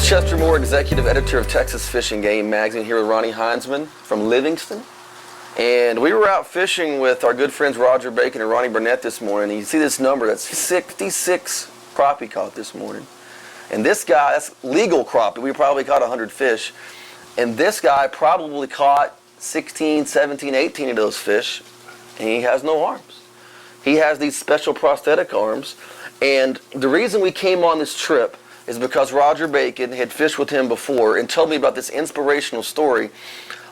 Chester Moore, Executive Editor of Texas Fishing Game Magazine, here with Ronnie Hindsman from Livingston. And we were out fishing with our good friends Roger Bacon and Ronnie Burnett this morning. And you see this number, that's 66 crappie caught this morning. And this guy, that's legal crappie. We probably caught 100 fish. And this guy probably caught 16, 17, 18 of those fish. And he has no arms. He has these special prosthetic arms. And the reason we came on this trip is because Roger Bacon had fished with him before and told me about this inspirational story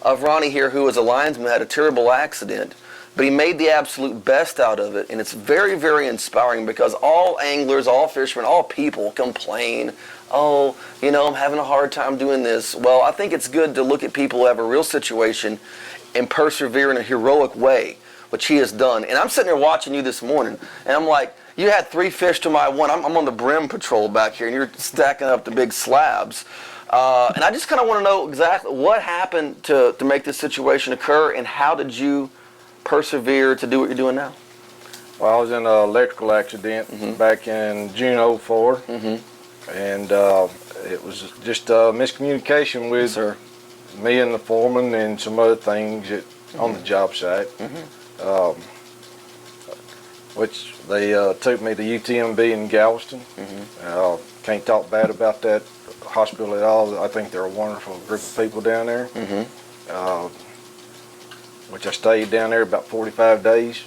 of Ronnie here, who was a linesman, had a terrible accident, but he made the absolute best out of it. And it's very, very inspiring because all anglers, all fishermen, all people complain, oh, you know, I'm having a hard time doing this. Well, I think it's good to look at people who have a real situation and persevere in a heroic way, which he has done. And I'm sitting there watching you this morning, and I'm like, you had 3 fish to my 1. I'm on the brim patrol back here, and you're stacking up the big slabs. And I just kind of want to know exactly what happened to make this situation occur, and how did you persevere to do what you're doing now? Well, I was in an electrical accident back in June '04, and it was just miscommunication with me and the foreman and some other things on the job site. Which they took me to UTMB in Galveston. Can't talk bad about that hospital at all. I think they're a wonderful group of people down there. Which I stayed down there about 45 days.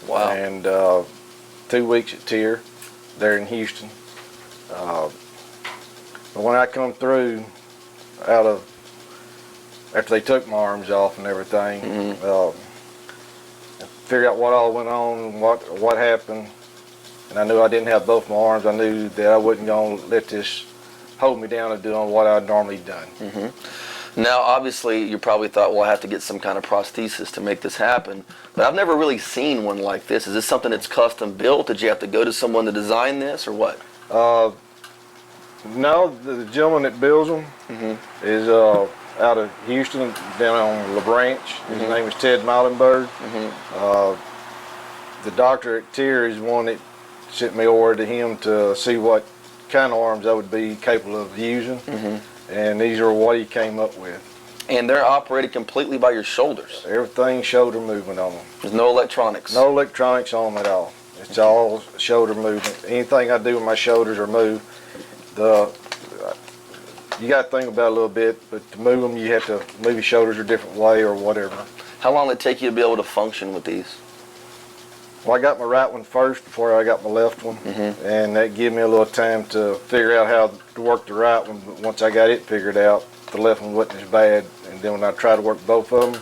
Wow. And 2 weeks at Tier there in Houston. But when I come through after they took my arms off and everything, figure out what all went on, what happened, and I knew I didn't have both my arms. I knew that I wasn't going to let this hold me down to doing what I'd normally done. Now, obviously, you probably thought, well, I have to get some kind of prosthesis to make this happen, but I've never really seen one like this. Is this something that's custom built? Did you have to go to someone to design this, or what? No, the gentleman that builds them is out of Houston, down on La Branch. His name is Ted Meilenberg. The doctor at Tier is one that sent me over to him to see what kind of arms I would be capable of using, and these are what he came up with. And they're operated completely by your shoulders? Everything shoulder movement on them. There's no electronics? No electronics on them at all. It's all shoulder movement. Anything I do with my shoulders or move, you got to think about it a little bit, but to move them, you have to move your shoulders a different way or whatever. How long did it take you to be able to function with these? Well, I got my right one first before I got my left one, and that gave me a little time to figure out how to work the right one. But once I got it figured out, the left one wasn't as bad, and then when I tried to work both of them,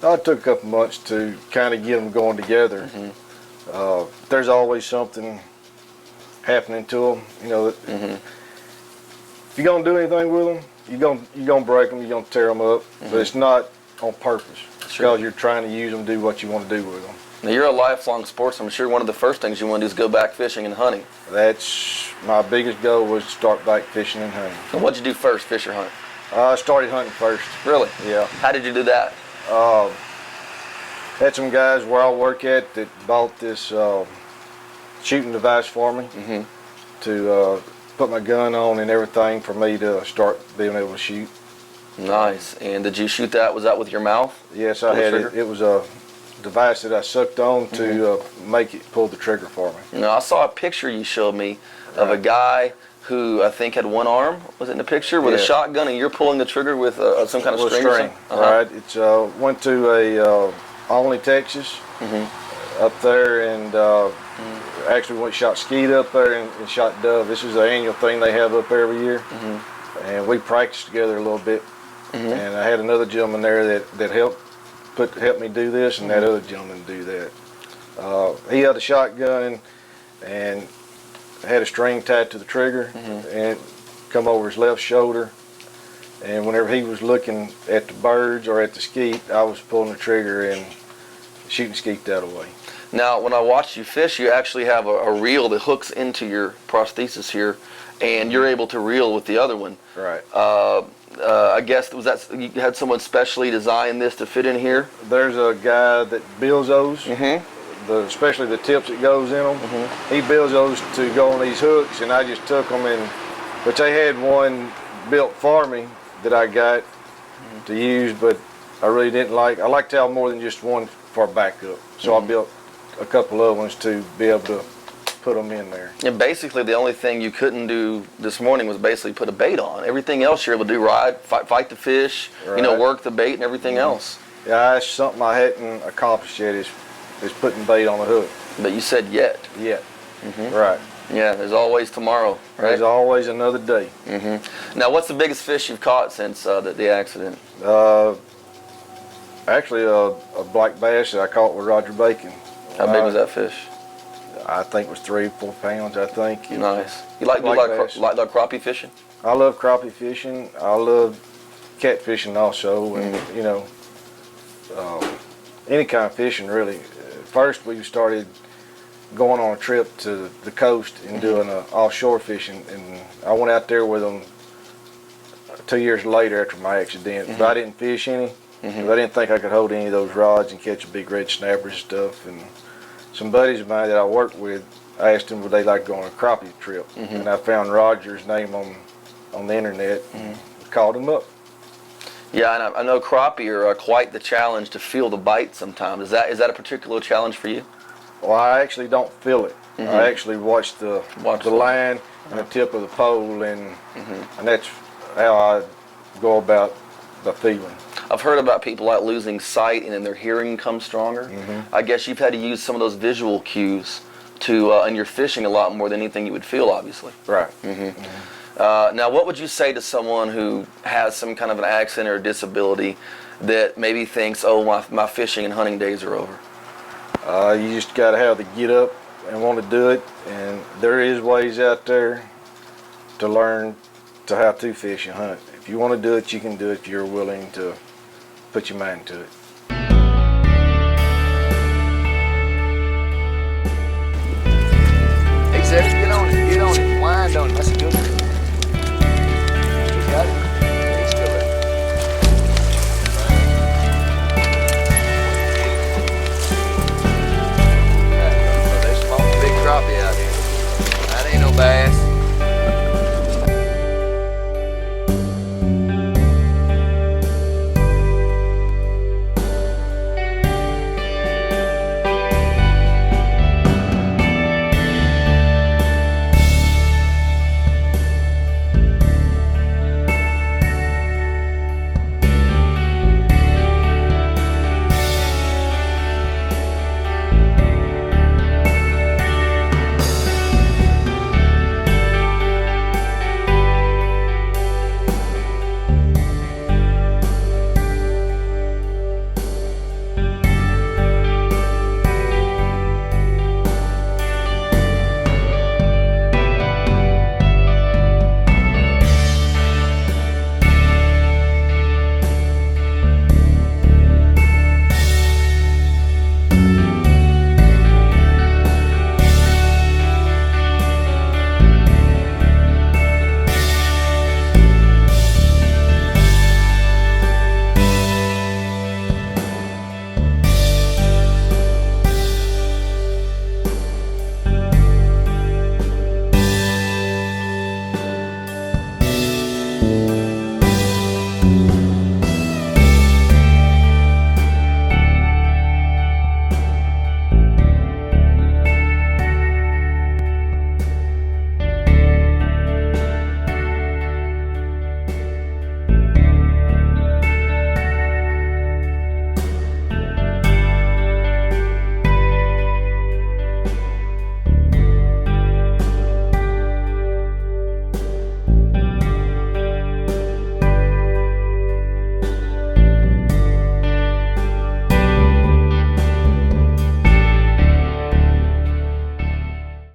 it took a couple months to kind of get them going together. There's always something happening to them, you know. If you're gonna do anything with them, you're gonna break them, you're gonna tear them up, but it's not on purpose. It's because you're trying to use them, do what you want to do with them. Now, you're a lifelong sportsman. I'm sure one of the first things you want to do is go back fishing and hunting. That's my biggest goal, was to start back fishing and hunting. And what'd you do first, fish or hunt? I started hunting first. Really? Yeah. How did you do that? Had some guys where I work at that bought this shooting device for me to put my gun on and everything for me to start being able to shoot. Nice. And did you shoot that? Was that with your mouth? Yes, I had it. It was a device that I sucked on to make it pull the trigger for me. Now, I saw a picture you showed me of a guy who I think had one arm. Was it in the picture with a shotgun, and you're pulling the trigger with some kind of string? Right. It's went to a Olney, Texas, up there, and actually went shot skeet up there and shot dove. This is an annual thing they have up every year, and we practiced together a little bit. And I had another gentleman there that helped me do this, and that other gentleman do that. He had a shotgun and had a string tied to the trigger, and come over his left shoulder. And whenever he was looking at the birds or at the skeet, I was pulling the trigger and shooting skeet that away. Now, when I watched you fish, you actually have a reel that hooks into your prosthesis here, and you're able to reel with the other one. Right. I guess you had someone specially design this to fit in here? There's a guy that builds those, especially the tips that goes in them. He builds those to go on these hooks, and I just took them, which they had one built for me that I got to use, but I really didn't like. I like to have more than just one for backup, so I built a couple other ones to be able to put them in there. And basically, the only thing you couldn't do this morning was basically put a bait on. Everything else you're able to do, ride, fight the fish, you know, Right. work the bait and everything else. Yeah, that's something I hadn't accomplished yet is putting bait on the hook. But you said yet. Yet. Right. Yeah, there's always tomorrow, right? There's always another day. Now, what's the biggest fish you've caught since the accident? Actually, a black bass that I caught with Roger Bacon. How big was that fish? I think it was 3 or 4 pounds. I think. Nice. You like Black bass. like crappie fishing? I love crappie fishing. I love catfishing also, and you know, any kind of fishing really. First, we started going on a trip to the coast and doing offshore fishing, and I went out there with them 2 years later after my accident. But I didn't fish any. 'Cause I didn't think I could hold any of those rods and catch a big red snapper and stuff. And some buddies of mine that I worked with, I asked them would they like to go on a crappie trip, and I found Roger's name on the internet, and called him up. Yeah, and I know crappie are quite the challenge to feel the bite sometimes. Is that a particular challenge for you? Well, I actually don't feel it. I actually watch the line and the tip of the pole, and that's how I go about the feeling. I've heard about people like losing sight and then their hearing comes stronger. I guess you've had to use some of those visual cues to, and you're fishing a lot more than anything you would feel, obviously. Right. Now, what would you say to someone who has some kind of an accident or a disability that maybe thinks, oh, my fishing and hunting days are over? You just got to have the get up and want to do it, and there is ways out there to learn to how to fish and hunt. If you want to do it, you can do it if you're willing to put your mind to it. Hey, Zed, get on it, wind on it. That's a good one.